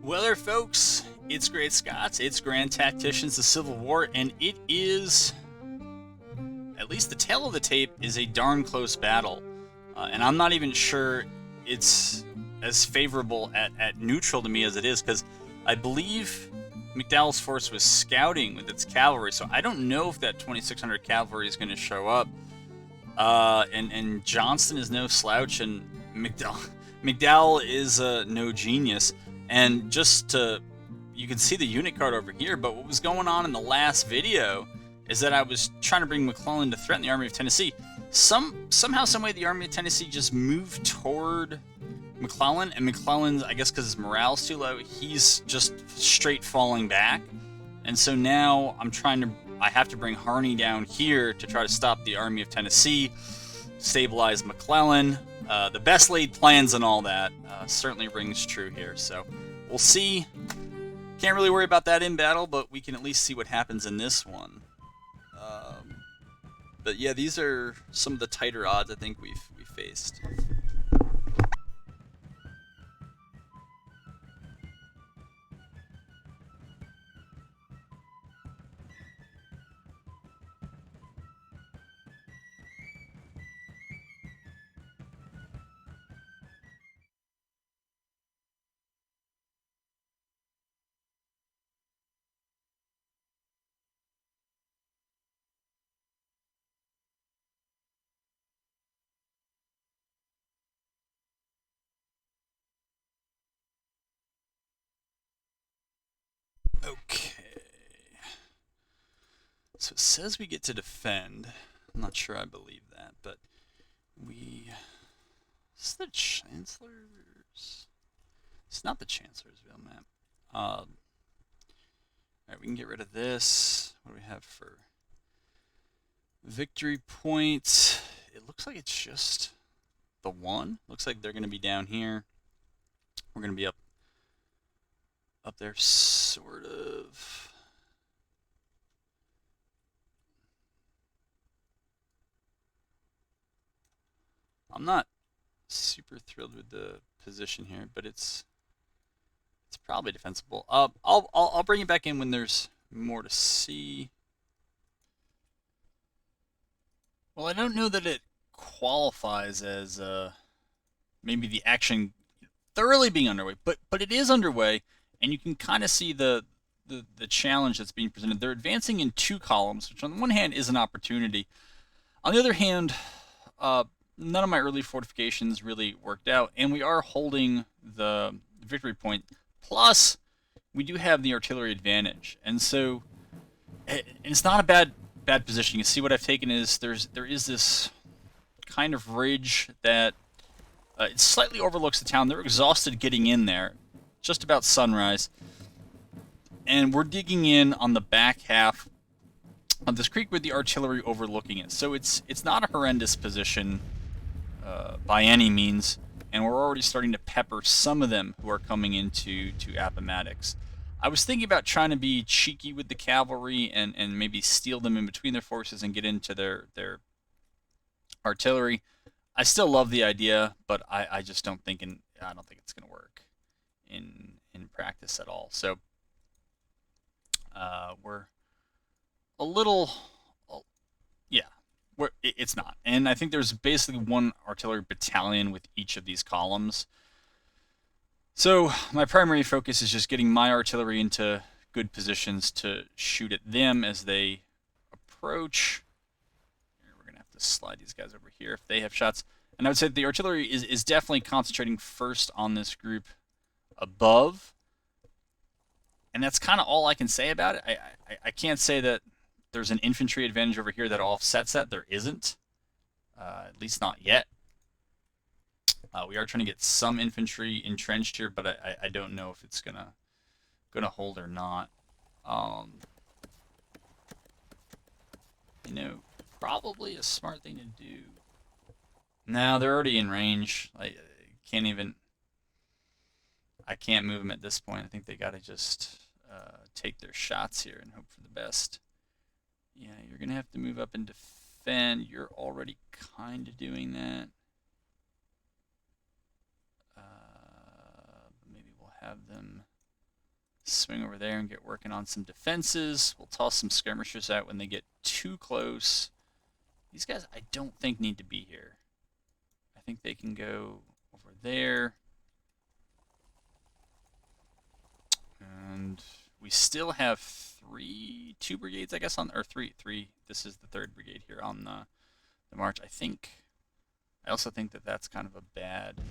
Well, there, folks, it's Great Scots, it's Grand Tacticians, the Civil War, and it is, at least the tail of the tape, is a darn close battle. And I'm not even sure it's as favorable at neutral to me as it is, because I believe McDowell's force was scouting with its cavalry, so I don't know if that 2,600 cavalry is going to show up. And Johnston is no slouch, and McDowell is no genius. And you can see the unit card over here, but what was going on in the last video is that I was trying to bring McClellan to threaten the Army of Tennessee. Somehow, someway, the Army of Tennessee just moved toward McClellan, and McClellan's, I guess because his morale's too low, he's just straight falling back. And so now I have to bring Harney down here to try to stop the Army of Tennessee, stabilize McClellan. The best laid plans and all that certainly rings true here. So we'll see. Can't really worry about that in battle, but we can at least see what happens in this one. But yeah, these are some of the tighter odds I think we've faced. Okay. So it says we get to defend. I'm not sure I believe that, but Is the Chancellor's? It's not the Chancellorsville map. Alright, we can get rid of this. What do we have for victory points? It looks like it's just the one. Looks like they're going to be down here. We're going to be up there, sort of. I'm not super thrilled with the position here, but it's probably defensible. I'll bring it back in when there's more to see. Well, I don't know that it qualifies as maybe the action thoroughly being underway, but it is underway, and you can kind of see the challenge that's being presented. They're advancing in two columns, which on the one hand is an opportunity. On the other hand, none of my early fortifications really worked out, and we are holding the victory point. Plus, we do have the artillery advantage, and so it's not a bad position. You see what I've taken is there is this kind of ridge that it slightly overlooks the town. They're exhausted getting in there, just about sunrise, and we're digging in on the back half of this creek with the artillery overlooking it. So it's not a horrendous position by any means, and we're already starting to pepper some of them who are coming into Appomattox. I was thinking about trying to be cheeky with the cavalry and maybe steal them in between their forces and get into their artillery. I still love the idea, but I just don't think I don't think it's going to work in practice at all. So we're a little, yeah, it's not. And I think there's basically one artillery battalion with each of these columns. So my primary focus is just getting my artillery into good positions to shoot at them as they approach. We're going to have to slide these guys over here if they have shots. And I would say the artillery is definitely concentrating first on this group above. And that's kind of all I can say about it. I can't say that there's an infantry advantage over here that offsets that. There isn't, at least not yet. We are trying to get some infantry entrenched here, but I don't know if it's gonna hold or not. Probably a smart thing to do. No, they're already in range. I can't move them at this point. I think they gotta just take their shots here and hope for the best. Yeah, you're gonna have to move up and defend. You're already kind of doing that. Maybe we'll have them Swing over there and get working on some defenses. We'll toss some skirmishers out when they get too close. These guys, I don't think, need to be here. I think they can go over there. And we still have two brigades, I guess, or three. This is the third brigade here on the march. I also think that that's kind of a bad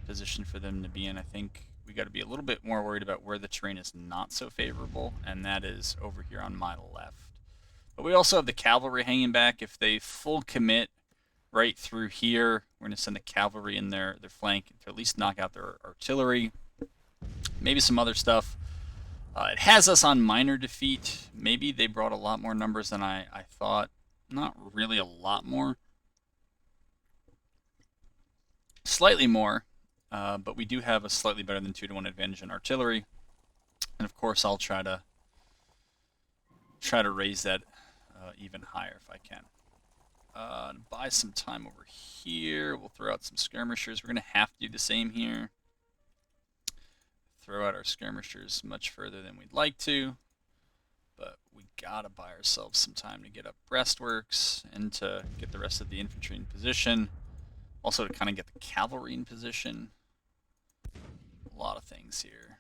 position for them to be in. I think we got to be a little bit more worried about where the terrain is not so favorable, and that is over here on my left. But we also have the cavalry hanging back. If they full commit right through here, we're going to send the cavalry in their flank to at least knock out their artillery. Maybe some other stuff. It has us on minor defeat. Maybe they brought a lot more numbers than I thought. Not really a lot more. Slightly more. But we do have a slightly better than 2-to-1 advantage in artillery. And of course I'll try to raise that even higher if I can. Buy some time over here. We'll throw out some skirmishers. We're going to have to do the same here. Throw out our skirmishers much further than we'd like to. But we got to buy ourselves some time to get up breastworks and to get the rest of the infantry in position. Also to kind of get the cavalry in position. A lot of things here.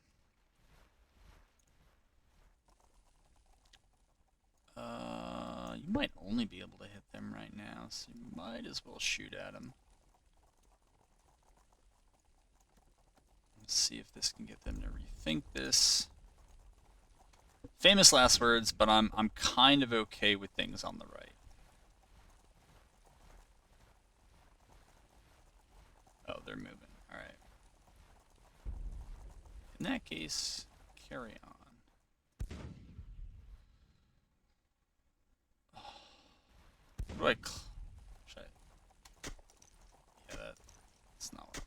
You might only be able to hit them right now, so you might as well shoot at them. Let's see if this can get them to rethink this. Famous last words, but I'm kind of okay with things on the right. Oh, they're moving. All right. In that case, carry on. What do should I? Yeah, that's not what.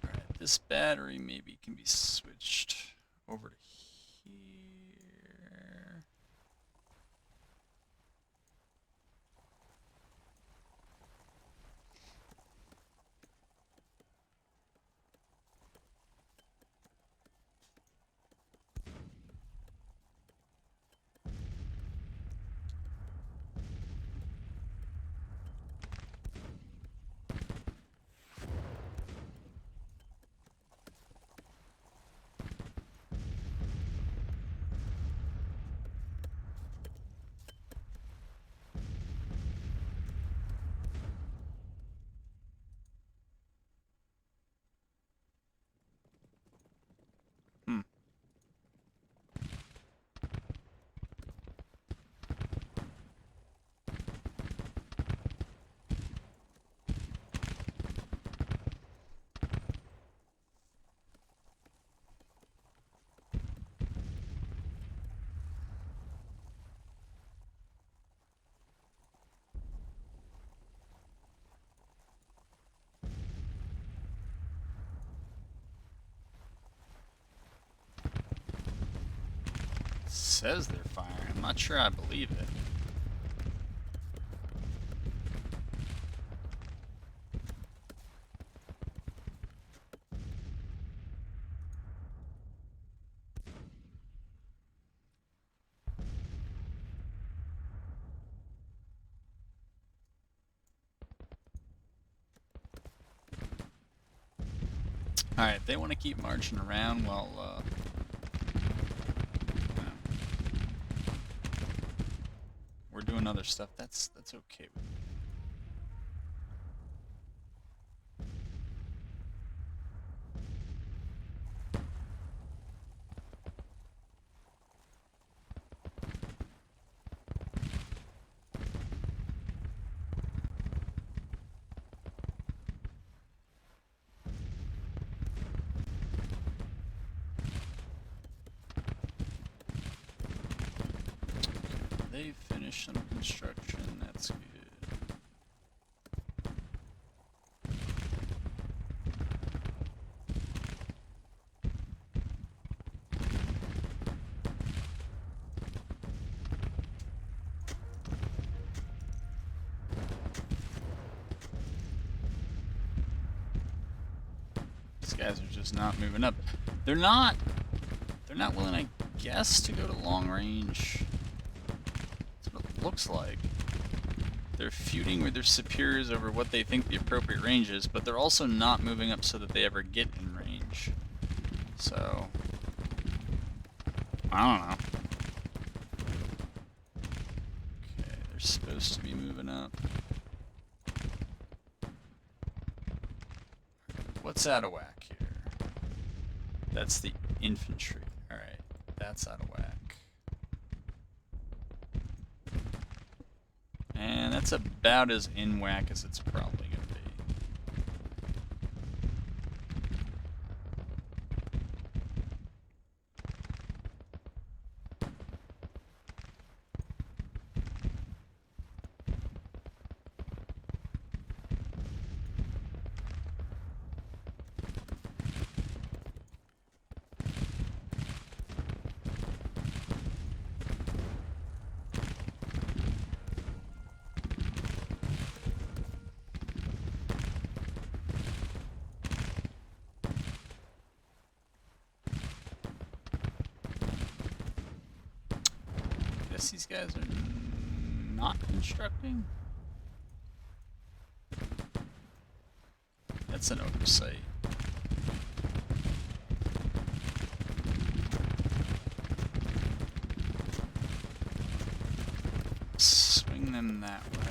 All right, this battery maybe can be switched over to here. Says they're firing. I'm not sure I believe it. Alright, they want to keep marching around while we're doing other stuff. That's okay with me. They finished some construction, that's good. guys are just not moving up. They're not willing, I guess, to go to long range. That's what it looks like. They're feuding with their superiors over what they think the appropriate range is, but they're also not moving up so that they ever get in range. So, I don't know. Okay, they're supposed to be moving up. What's out of whack here? That's the infantry. Alright, that's out of whack. And that's about as in whack as it's probably going to be. Guess these guys are not constructing. That's an oversight. Swing them that way.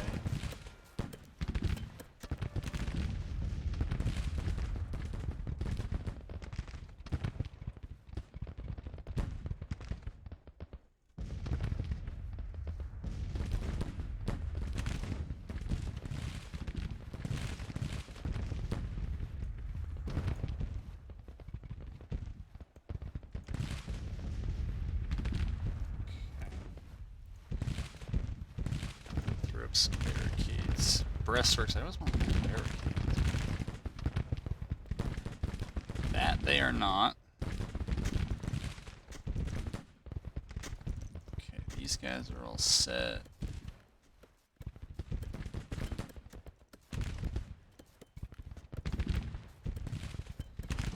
Some barricades. Breastworks. I always want to barricades. That they are not. Okay, these guys are all set.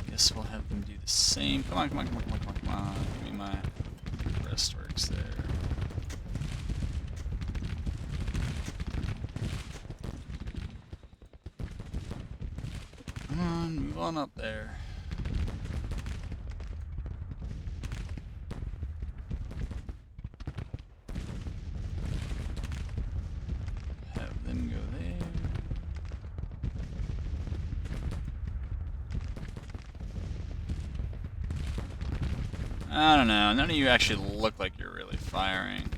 Guess we'll have them do the same. Come on, come on, come on, come on, come on, come on. Give me my breastworks there. Move on up there. Have them go there. I don't know. None of you actually look like you're really firing.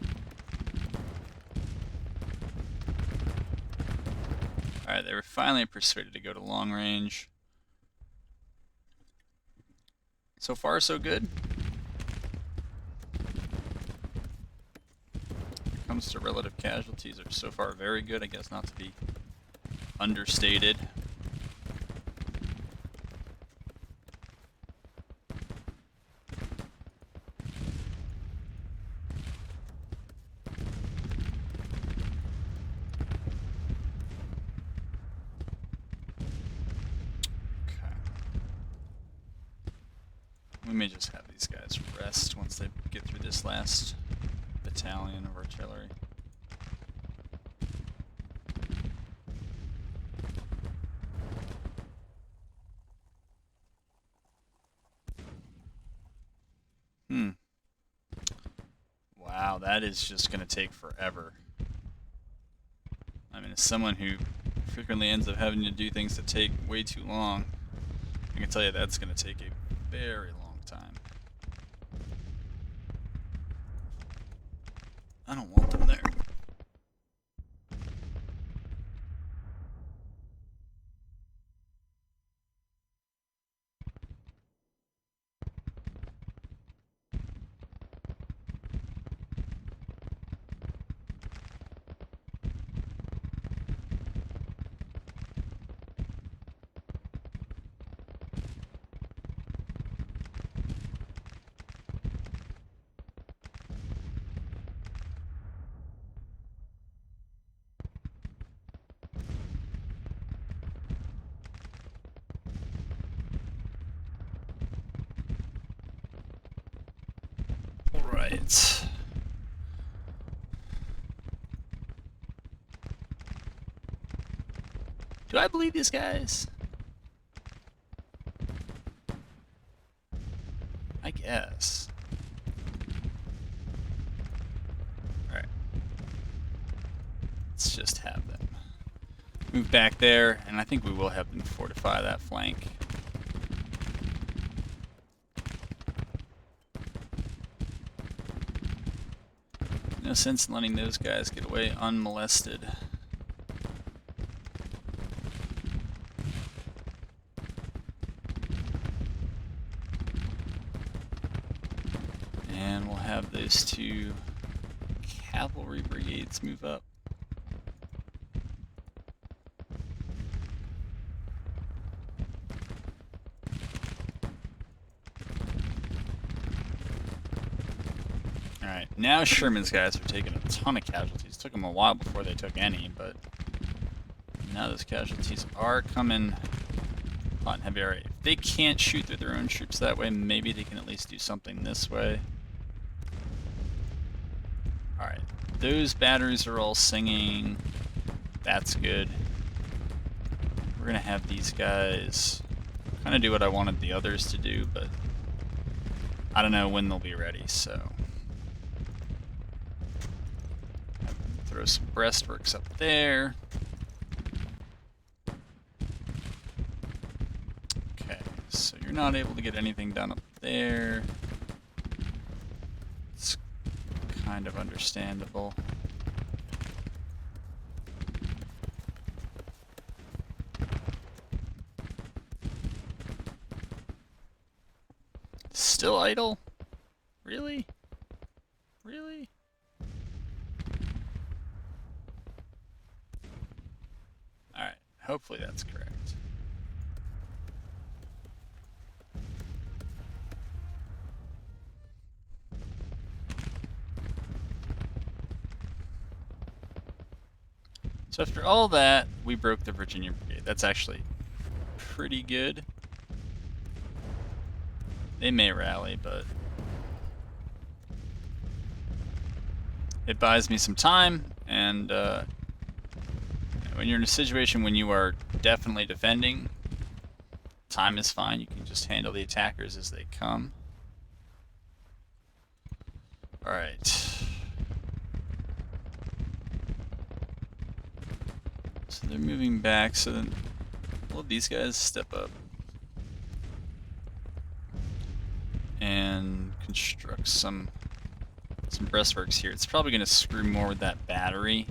Alright, they were finally persuaded to go to long range. So far, so good. When it comes to relative casualties, are so far very good, I guess, not to be understated. We may just have these guys rest once they get through this last battalion of artillery. Wow, that is just going to take forever. I mean, as someone who frequently ends up having to do things that take way too long, I can tell you that's going to take a very long time. I don't want them there. right. Do I believe these guys? I guess. Alright. Let's just have them move back there, and I think we will have them fortify that flank. No sense in letting those guys get away unmolested. And we'll have those two cavalry brigades move up. Alright, now Sherman's guys are taking a ton of casualties. It took them a while before they took any, but now those casualties are coming hot and heavy. Alright, if they can't shoot through their own troops that way, maybe they can at least do something this way. Alright, those batteries are all singing. That's good. We're going to have these guys kind of do what I wanted the others to do, but I don't know when they'll be ready, so... Throw some breastworks up there. Okay, so you're not able to get anything done up there. It's kind of understandable. Still idle? Really? Really? Alright, hopefully that's correct. So after all that, we broke the Virginia Brigade. That's actually pretty good. They may rally, but it buys me some time, and when you're in a situation when you are definitely defending, time is fine. You can just handle the attackers as they come. Alright. So they're moving back, so then all of these guys step up and construct some breastworks here. It's probably going to screw more with that battery.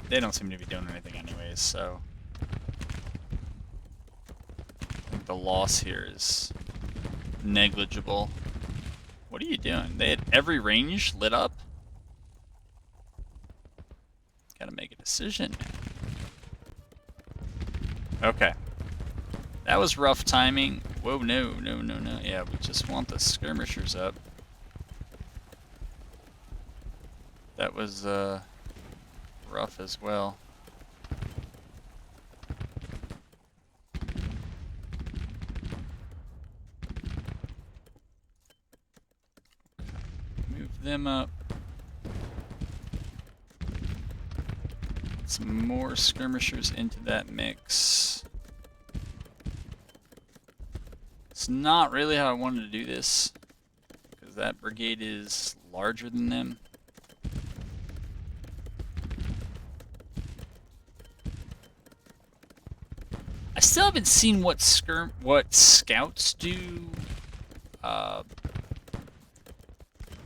They don't seem to be doing anything anyways, so I think the loss here is negligible. What are you doing? They had every range lit up? Gotta make a decision, man. Okay. That was rough timing. Whoa, no. Yeah, we just want the skirmishers up. That was, rough as well. Move them up. Some more skirmishers into that mix. It's not really how I wanted to do this, because that brigade is larger than them. I still haven't seen what scouts do.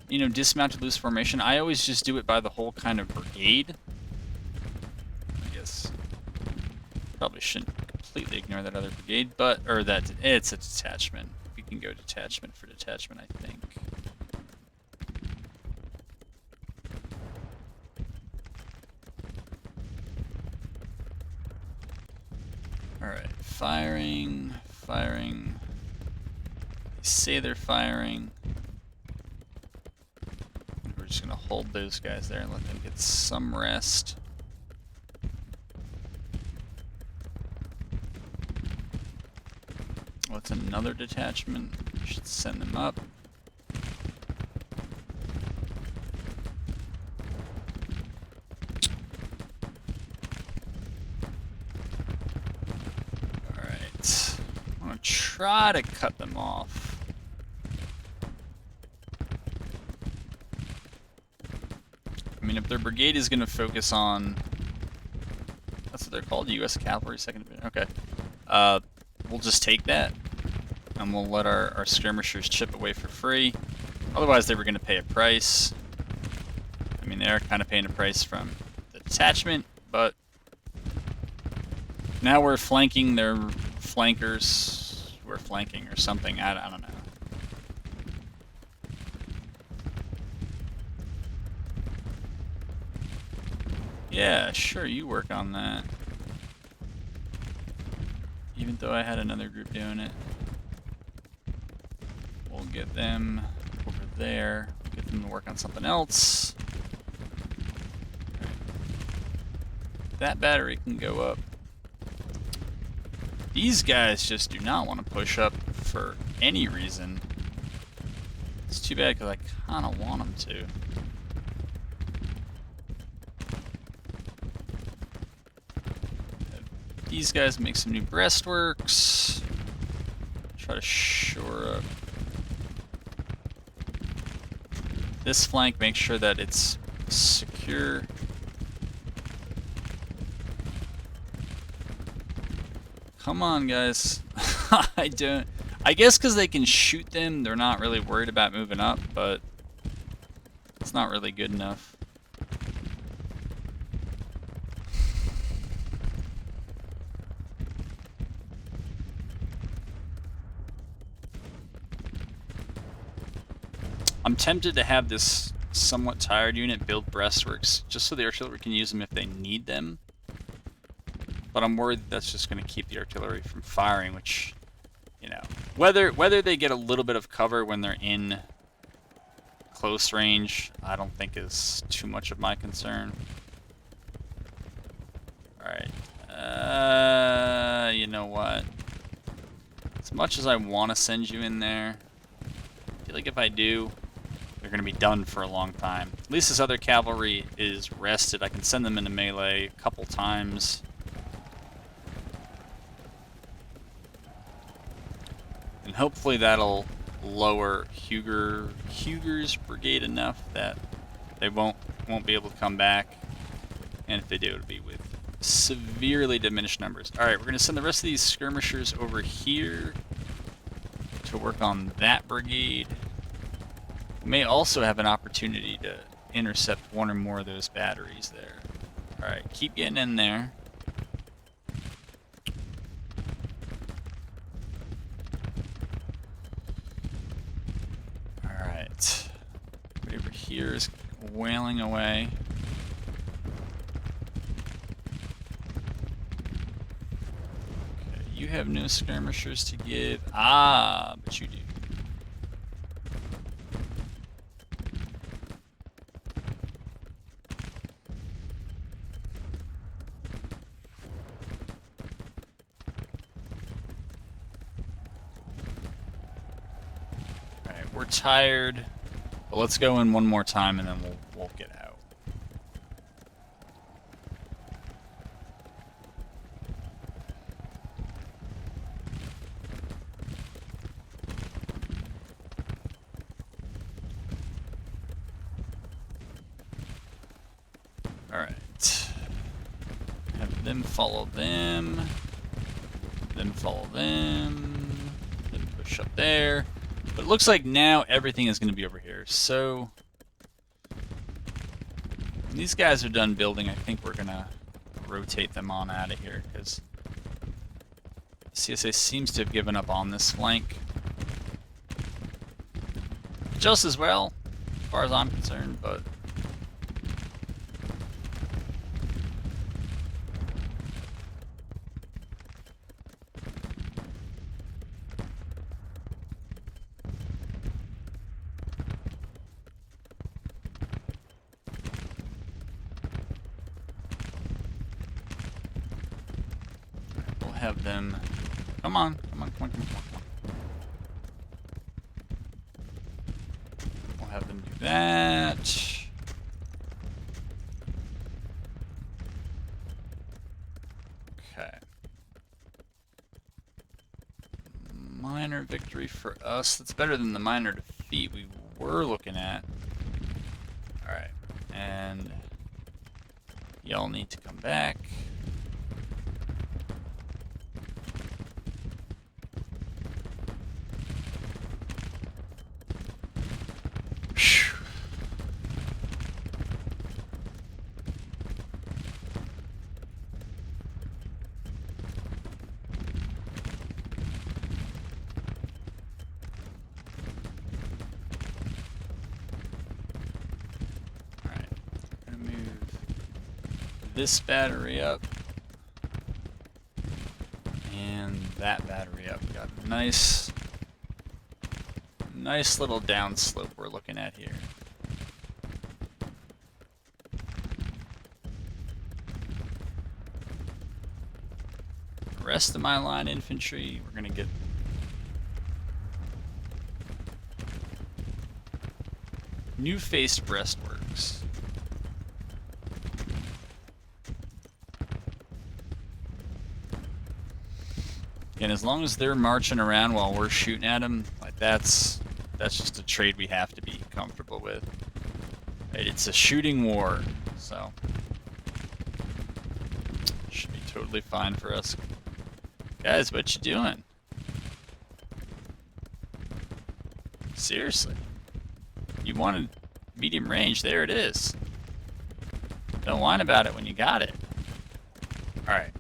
You know, dismounted loose formation. I always just do it by the whole kind of brigade. I guess probably shouldn't completely ignore that other brigade, but it's a detachment. We can go detachment for detachment, I think. Alright, firing. They say they're firing. We're just gonna hold those guys there and let them get some rest. What's another detachment? Should send them up. Alright. I'm gonna try to cut them off. I mean, if their brigade is gonna focus on... That's what they're called, U.S. Cavalry 2nd Division. Okay. We'll just take that. And we'll let our skirmishers chip away for free. Otherwise, they were going to pay a price. I mean, they are kind of paying a price from the detachment, but now we're flanking their flankers. We're flanking or something. I don't know. Yeah, sure, you work on that. Even though I had another group doing it. We'll get them over there. Get them to work on something else. Right. That battery can go up. These guys just do not want to push up for any reason. It's too bad because I kind of want them to. Have these guys make some new breastworks. Try to shore up this flank, make sure that it's secure. Come on, guys. I guess because they can shoot them, they're not really worried about moving up, but it's not really good enough. I'm tempted to have this somewhat tired unit build breastworks just so the artillery can use them if they need them. But I'm worried that that's just going to keep the artillery from firing, which, you know, whether they get a little bit of cover when they're in close range, I don't think is too much of my concern. Alright. You know what? As much as I want to send you in there, I feel like if I do, they're going to be done for a long time. At least this other cavalry is rested. I can send them into melee a couple times. And hopefully that'll lower Huger's brigade enough that they won't be able to come back. And if they do, it'll be with severely diminished numbers. Alright, we're going to send the rest of these skirmishers over here to work on that brigade. We may also have an opportunity to intercept one or more of those batteries there. Alright, keep getting in there. Alright. Everybody over here is wailing away. Okay, you have no skirmishers to give. Ah, but you do. We're tired, but let's go in one more time and then we'll get out. Alright. Have them follow them. Then follow them. Then push up there. But it looks like now everything is going to be over here. So when these guys are done building, I think we're going to rotate them on out of here because CSA seems to have given up on this flank. Just as well, as far as I'm concerned, but have them. Come on. like that. Okay. Minor victory for us. That's better than the minor defeat we were looking at. Alright. And y'all need to come back. This battery up and that battery up. Got a nice little downslope we're looking at here. The rest of my line infantry, we're gonna get new faced breastworks. And as long as they're marching around while we're shooting at them, like that's just a trade we have to be comfortable with. Right, it's a shooting war, so should be totally fine for us. Guys, what you doing? Seriously. You wanted medium range, there it is. Don't whine about it when you got it. Alright.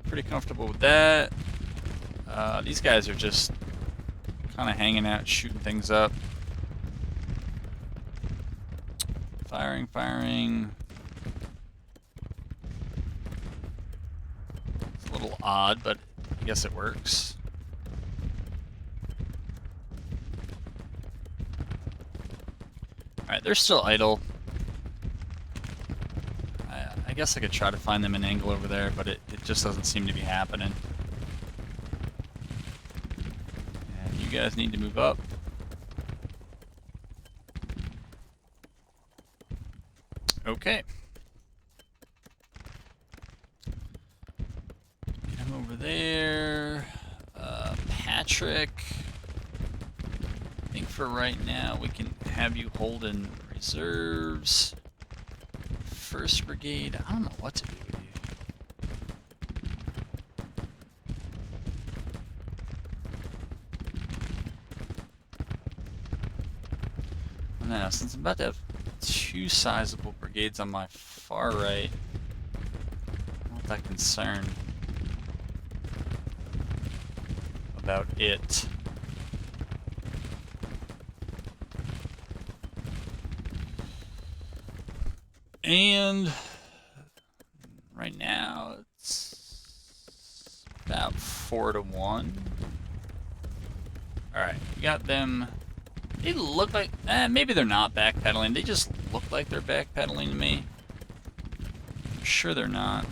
Pretty comfortable with that. These guys are just kind of hanging out, shooting things up. Firing. It's a little odd, but I guess it works. Alright, they're still idle. I guess I could try to find them an angle over there, but it just doesn't seem to be happening. And you guys need to move up. Okay. Come over there. Patrick. I think for right now we can have you hold in reserves. 1st Brigade, I don't know what to do with you. Now, since I'm about to have 2 sizable brigades on my far right, I'm not that concerned about it. And right now it's about 4-1. Alright, we got them. They look like, maybe they're not backpedaling. They just look like they're backpedaling to me. I'm sure they're not.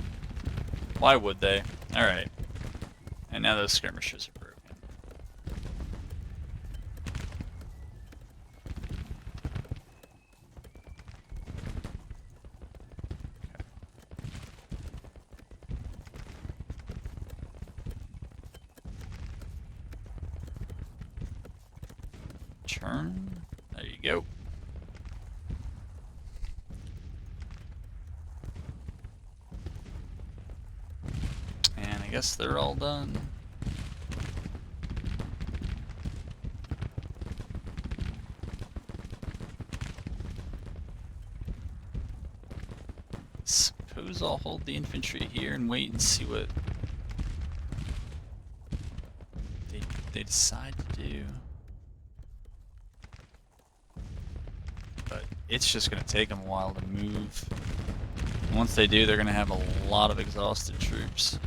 Why would they? Alright. And now those skirmishers are broken. Turn. There you go. And I guess they're all done. Suppose I'll hold the infantry here and wait and see what they decide to do. But it's just going to take them a while to move. Once they do, they're going to have a lot of exhausted troops.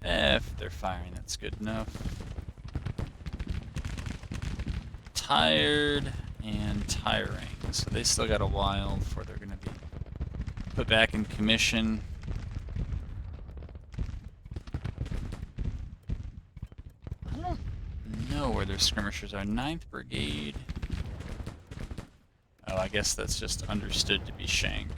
If they're firing, that's good enough. Tired and tiring. So they still got a while before they're going to be put back in commission. I don't know where their skirmishers are. 9th Brigade. Oh, I guess that's just understood to be Shank.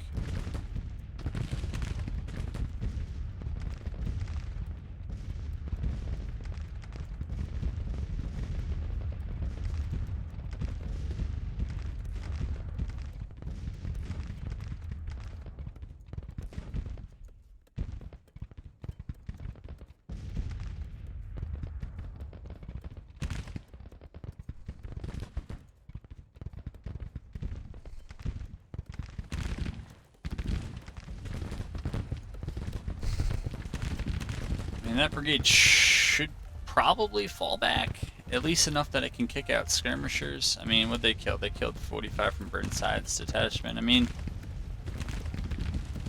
And that brigade should probably fall back, at least enough that it can kick out skirmishers. I mean, what they killed? They killed 45 from Burnside's detachment. I mean,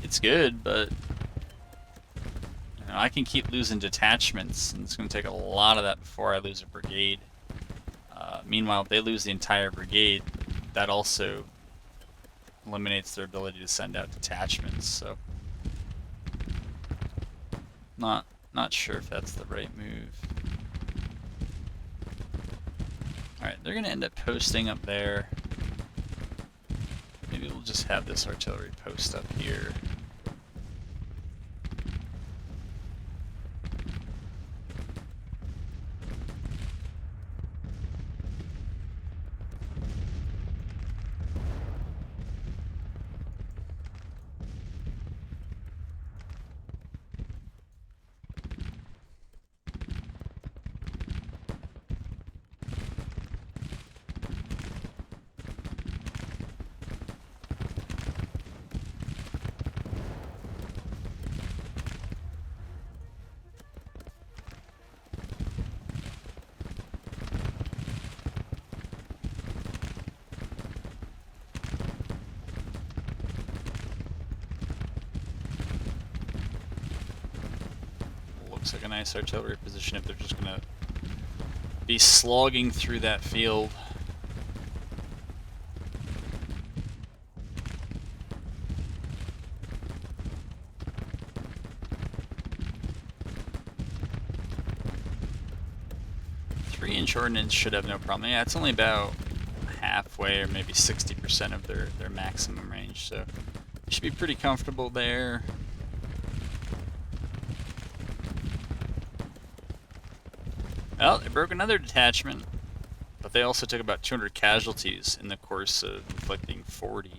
it's good, but you know, I can keep losing detachments, and it's going to take a lot of that before I lose a brigade. Meanwhile, if they lose the entire brigade, that also eliminates their ability to send out detachments. So, not sure if that's the right move. Alright, they're going to end up posting up there. Maybe we'll just have this artillery post up here. Looks like a nice artillery position if they're just going to be slogging through that field. Three-inch ordnance should have no problem. Yeah, it's only about halfway or maybe 60% of their maximum range, so you should be pretty comfortable there. Well, they broke another detachment, but they also took about 200 casualties in the course of inflicting 40.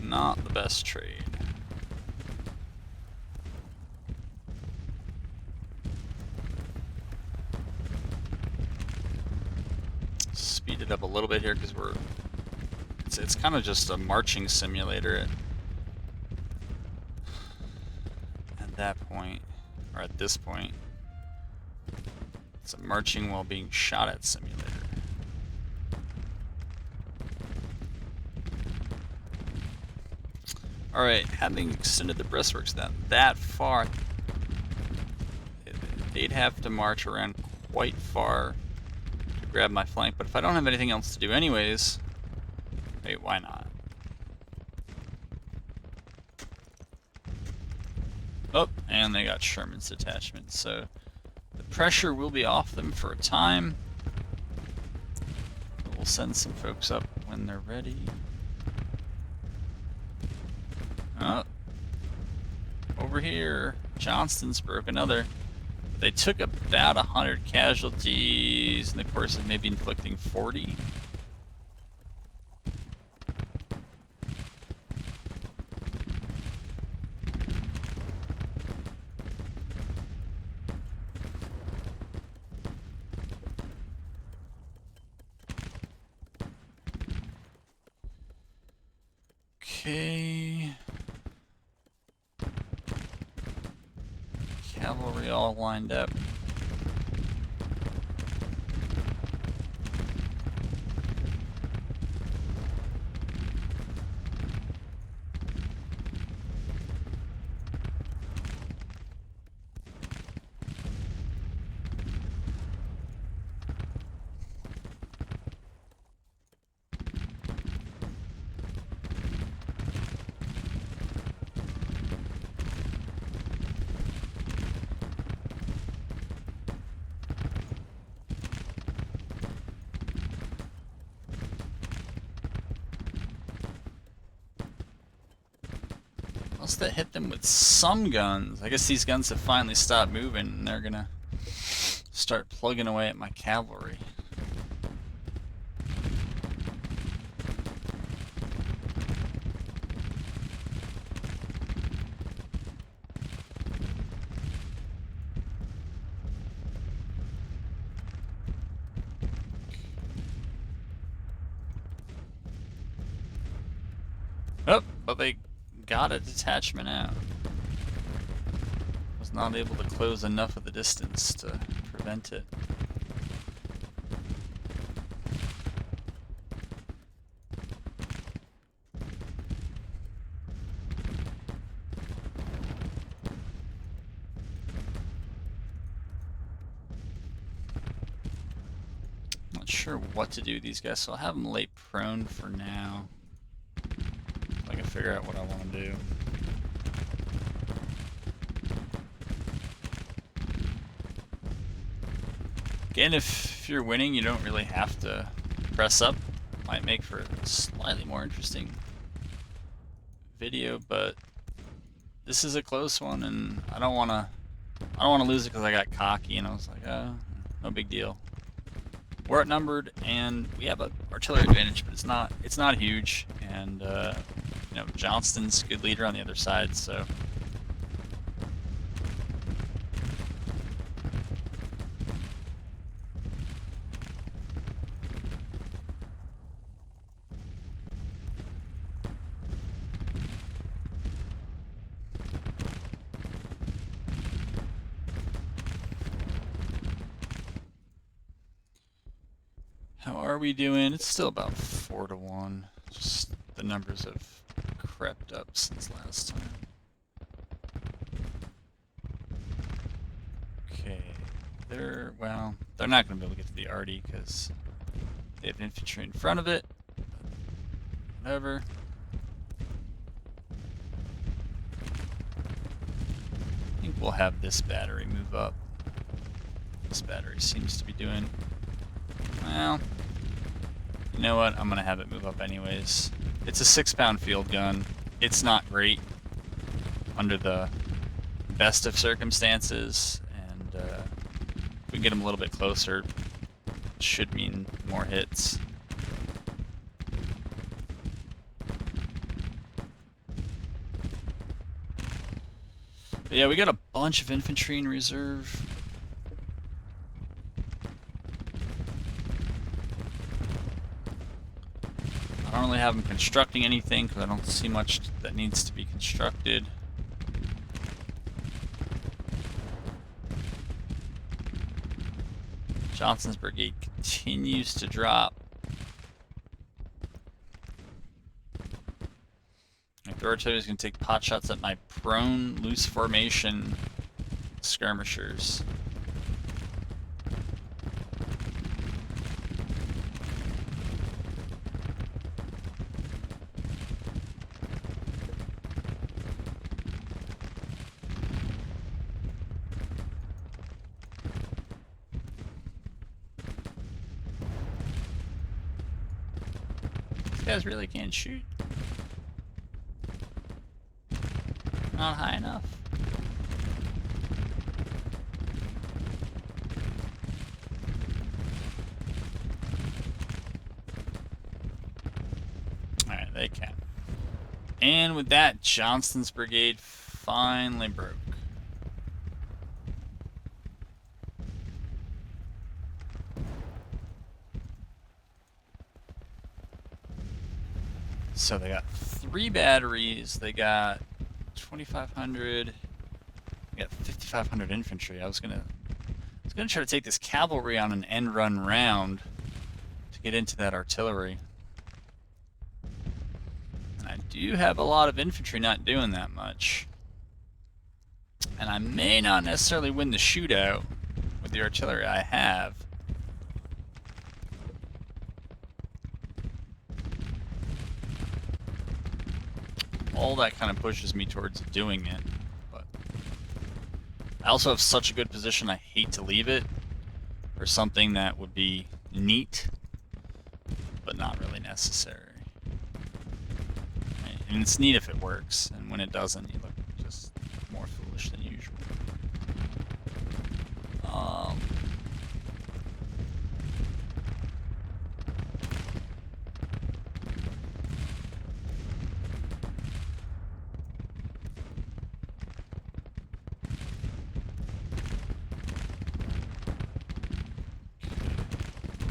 Not the best trade. Speed it up a little bit here because it's kind of just a marching simulator at that point, or at this point. It's a marching while being shot at simulator. Alright, having extended the breastworks that far, they'd have to march around quite far to grab my flank, but if I don't have anything else to do anyways, hey, why not? Oh, and they got Sherman's detachment, so the pressure will be off them for a time. We'll send some folks up when they're ready. Oh, over here, Johnston's broke another. They took about 100 casualties in the course of maybe inflicting 40. Okay. Cavalry all lined up. Must have hit them with some guns. I guess these guns have finally stopped moving and they're gonna start plugging away at my cavalry. Oh, but they got a detachment out. Was not able to close enough of the distance to prevent it. Not sure what to do with these guys, so I'll have them lay prone for now. I can figure out what I want to do. Again, if you're winning, you don't really have to press up. Might make for a slightly more interesting video, but this is a close one, and I don't want to lose it because I got cocky and I was like, oh, no big deal. We're outnumbered and we have an artillery advantage, but it's not huge, and you know, Johnston's a good leader on the other side, so how are we doing? It's still about 4-1. Just the numbers have crept up since last time. Okay, they're not going to be able to get to the arty because they have infantry in front of it. Whatever. I think we'll have this battery move up. This battery seems to be doing well. You know what? I'm going to have it move up anyways. It's a 6-pound field gun. It's not great under the best of circumstances, and if we can get them a little bit closer, it should mean more hits. But yeah, we got a bunch of infantry in reserve. I don't really have them constructing anything because I don't see much that needs to be constructed. Johnson's brigade continues to drop. My third artillery is going to take pot shots at my prone loose formation skirmishers. These guys really can't shoot. Not high enough. Alright, they can. And with that, Johnston's brigade finally broke. So they got 3 batteries, they got 2,500, they got 5,500 infantry. I was gonna try to take this cavalry on an end run round to get into that artillery. And I do have a lot of infantry not doing that much. And I may not necessarily win the shootout with the artillery I have. All that kind of pushes me towards doing it, but I also have such a good position I hate to leave it for something that would be neat, but not really necessary. And it's neat if it it works, and when it doesn't, you look just more foolish than usual.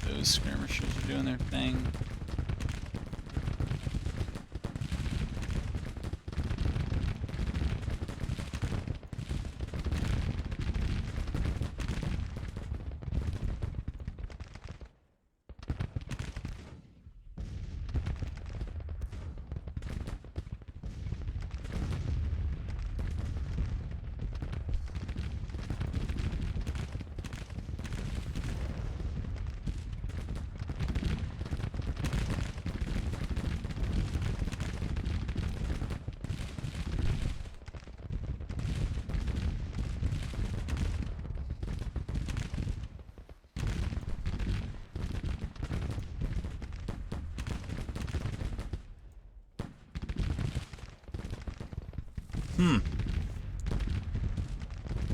Those skirmishers are doing their thing.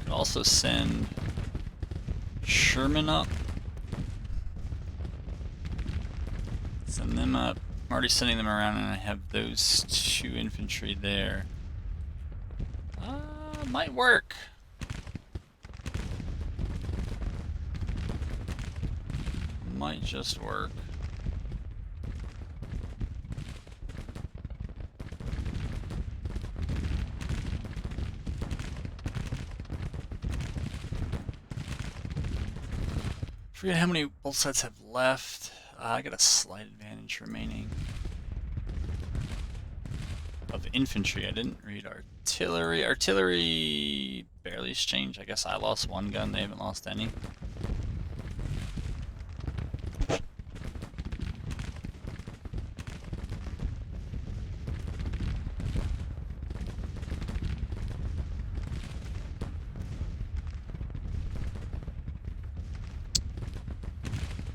Could also send Sherman up. Send them up. I'm already sending them around, and I have those 2 infantry there. Might work. Might just work. Forget how many bolt sets have left. I got a slight advantage remaining. Of infantry, I didn't read artillery. Artillery barely exchanged. I guess I lost 1 gun, they haven't lost any.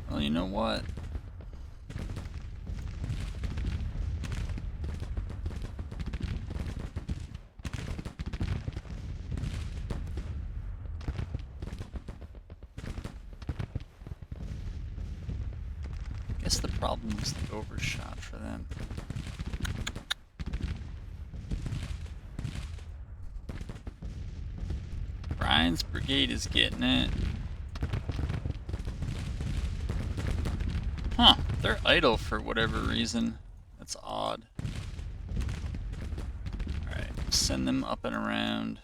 Well, you know what? I guess the problem was the overshot for them. Ryan's brigade is getting it. Huh, they're idle for whatever reason. That's odd. Alright, send them up and around.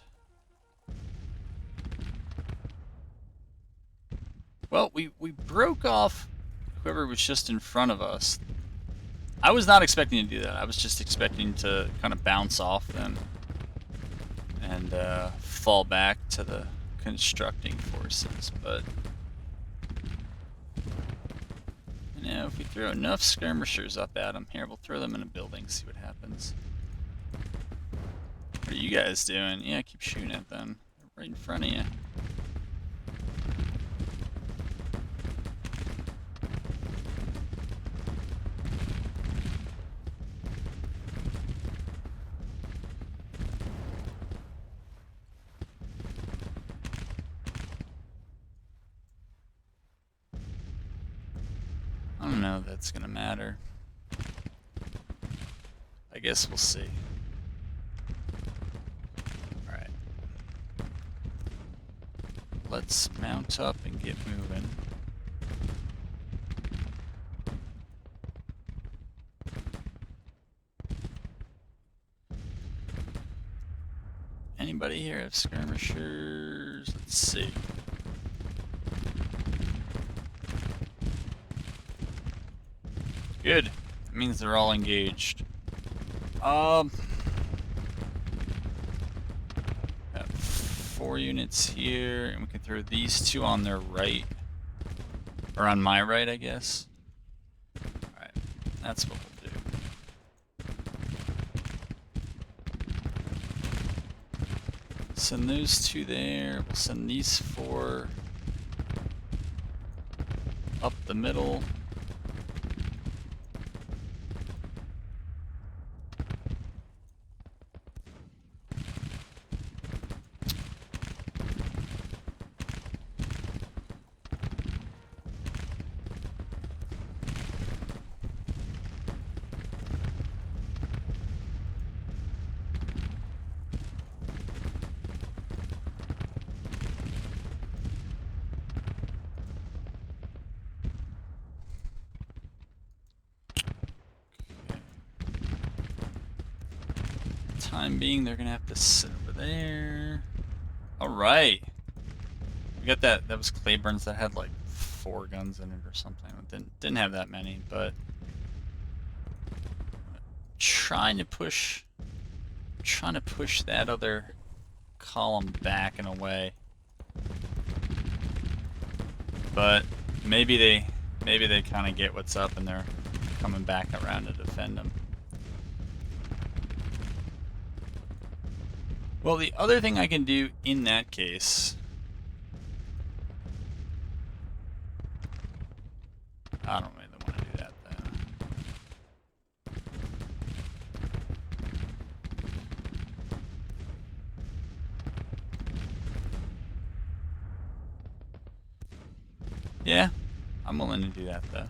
Well, we broke off whoever was just in front of us. I was not expecting to do that. I was just expecting to kind of bounce off them and fall back to the constructing forces, but you know, if we throw enough skirmishers up at them, here, we'll throw them in a building, see what happens. What are you guys doing? Yeah, keep shooting at them. They're right in front of you. I don't know if that's gonna matter. I guess we'll see. Alright. Let's mount up and get moving. Anybody here have skirmishers? Let's see. Good. That means they're all engaged. Got 4 units here, and we can throw these 2 on their right. Or on my right, I guess. Alright, that's what we'll do. Send those 2 there. We'll send these 4 up the middle. time being, they're gonna have to sit over there. All right. We got that. That was Claiborne's that had like 4 guns in it or something. It didn't have that many, but trying to push that other column back in a way. But maybe they kind of get what's up and they're coming back around to defend them. Well, the other thing I can do in that case, I don't really want to do that though. Yeah, I'm willing to do that though.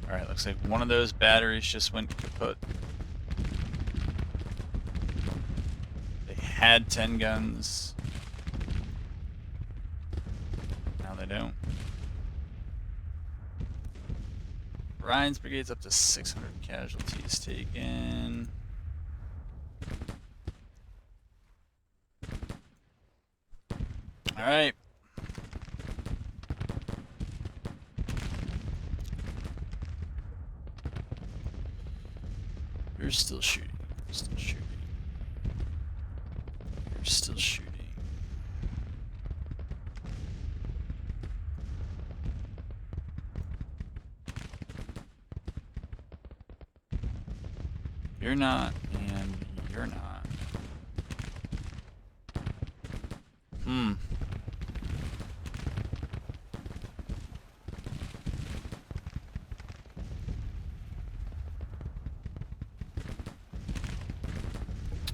Alright, looks like one of those batteries just went kaput. They had 10 guns. Now they don't. Ryan's brigade's up to 600 casualties taken. Alright. You're still shooting. You're still shooting. You're still shooting. You're not, and you're not.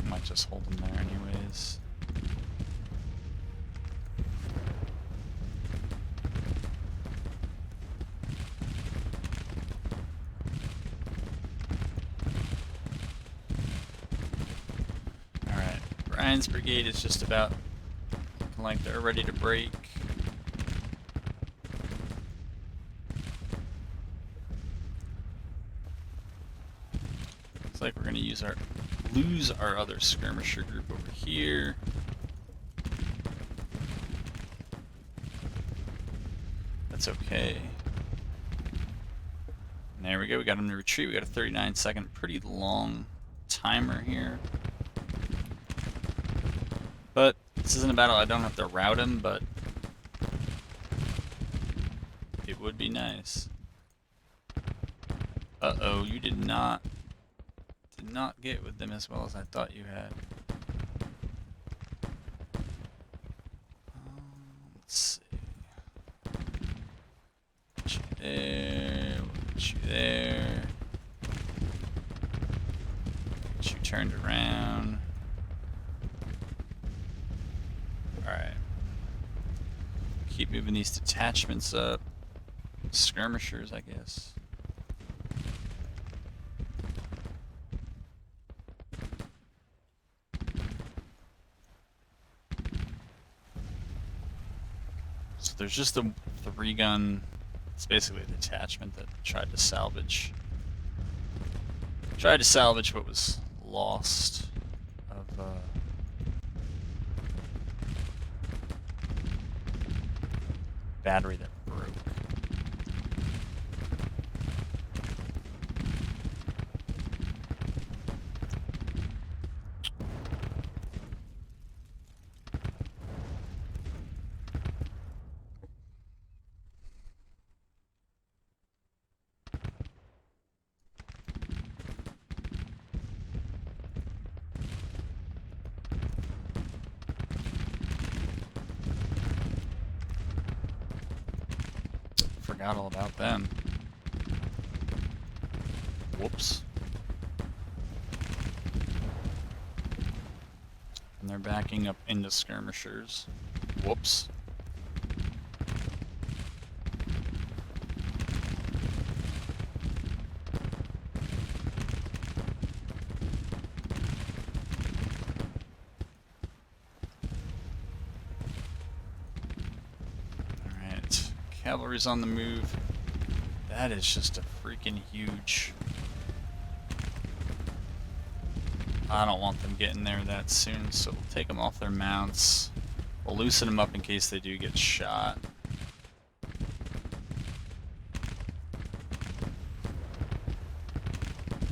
Might just hold them there anyways. Alright, Ryan's brigade is just about looking like they're ready to break. Looks like we're gonna lose our other skirmisher group over here. That's okay. And there we go, we got them to retreat. We got a 39-second, pretty long timer here. But this isn't a battle I don't have to rout him, but it would be nice. Uh-oh, you did not get with them as well as I thought you had. Let's see. Put you there. We'll put you there. Get you turned around. Alright. Keep moving these detachments up. Skirmishers, I guess. There's just a 3-gun, it's basically a detachment that tried to salvage what was lost of battery that broke. forgot all about them. Whoops. And they're backing up into skirmishers. Whoops. Alright. Cavalry's on the move. That is just a freaking huge... I don't want them getting there that soon, so we'll take them off their mounts. We'll loosen them up in case they do get shot.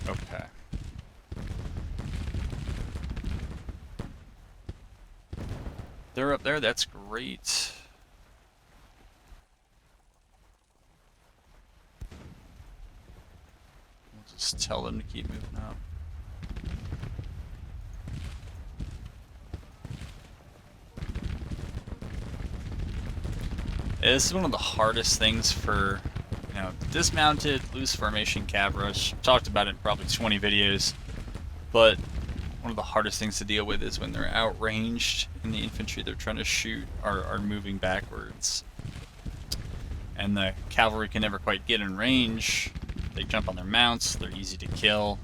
Okay. They're up there, that's great. We'll just tell them to keep moving up. This is one of the hardest things for, you know, dismounted, loose formation cav rush. I've talked about it in probably 20 videos, but one of the hardest things to deal with is when they're outranged and the infantry they're trying to shoot are moving backwards. And the cavalry can never quite get in range. They jump on their mounts, they're easy to kill.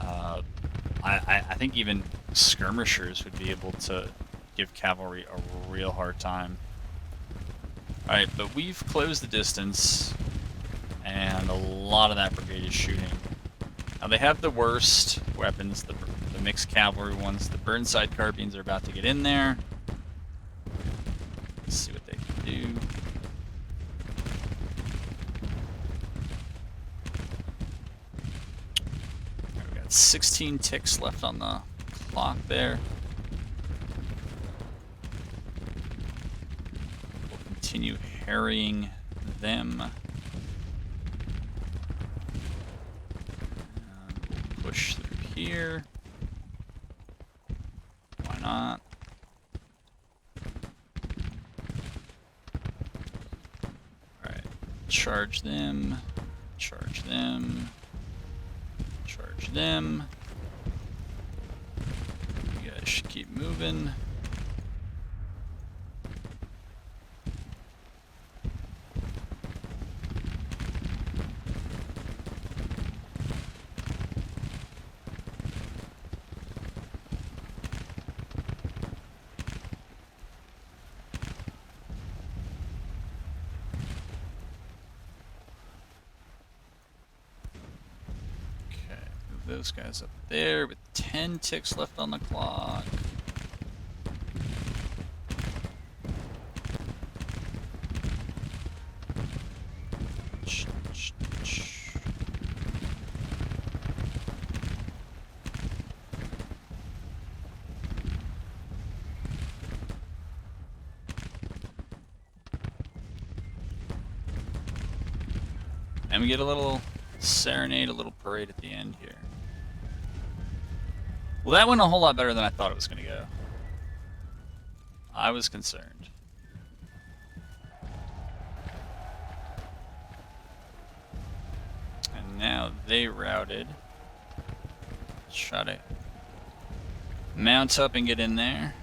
I think even skirmishers would be able to give cavalry a real hard time. Alright, but we've closed the distance, and a lot of that brigade is shooting. Now they have the worst weapons, the mixed cavalry ones. The Burnside carbines are about to get in there. Let's see what they can do. Right, we got 16 ticks left on the clock there. Continue harrying them. We'll push through here. Why not? Alright. Charge them. Charge them. Charge them. You guys should keep moving. Those guys up there with 10 ticks left on the clock. And we get a little serenade, a little parade at the end here. Well, that went a whole lot better than I thought it was going to go. I was concerned. And now they routed. Try to mount up and get in there.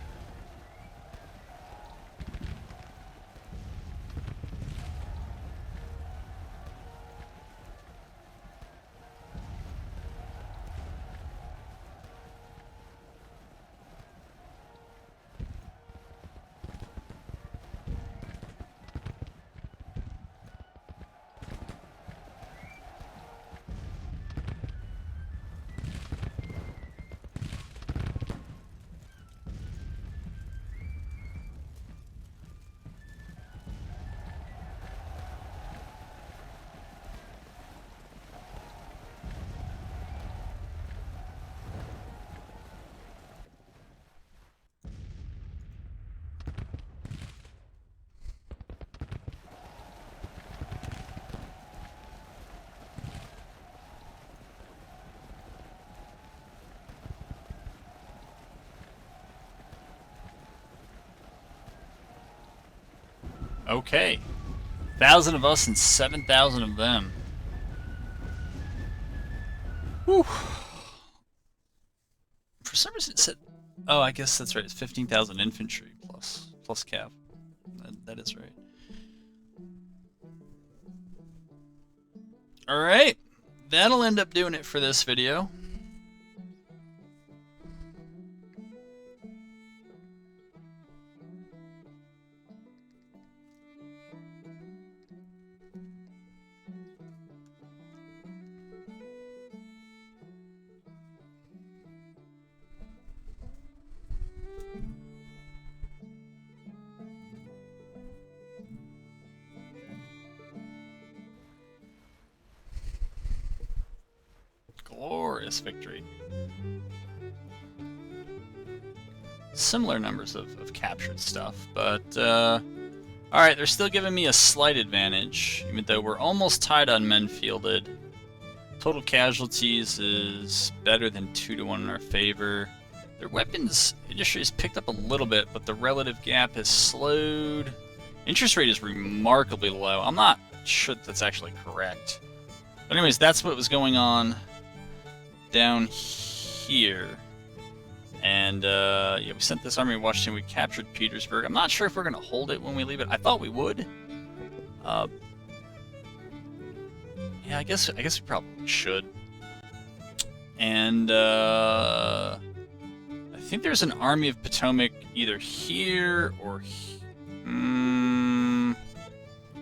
Okay. 1,000 of us and 7,000 of them. Whew. For some reason it said... Oh, I guess that's right. It's 15,000 infantry plus cav. That is right. Alright. That'll end up doing it for this video. Glorious victory. Similar numbers of captured stuff, but alright, they're still giving me a slight advantage, even though we're almost tied on men fielded. Total casualties is better than 2-to-1 in our favor. Their weapons industry has picked up a little bit, but the relative gap has slowed. Interest rate is remarkably low. I'm not sure that's actually correct. But anyways, that's what was going on down here. And yeah, we sent this army to Washington. We captured Petersburg. I'm not sure if we're going to hold it when we leave it. I thought we would. Yeah, I guess we probably should. And I think there's an Army of Potomac either here or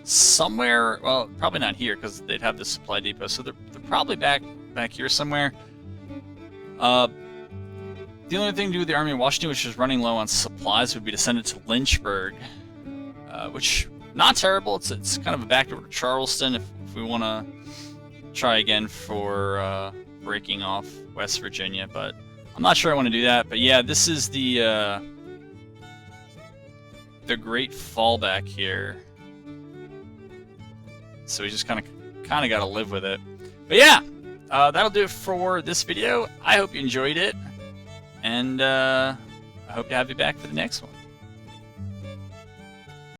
somewhere. Well, probably not here because they'd have this supply depot. So they're probably back here somewhere. The only thing to do with the Army of Washington, which is running low on supplies, would be to send it to Lynchburg, which not terrible. It's kind of a backdoor to Charleston if we want to try again for breaking off West Virginia, but I'm not sure I want to do that. But yeah, this is the great fallback here, so we just kind of got to live with it. But yeah, that'll do it for this video. I hope you enjoyed it. And I hope to have you back for the next one.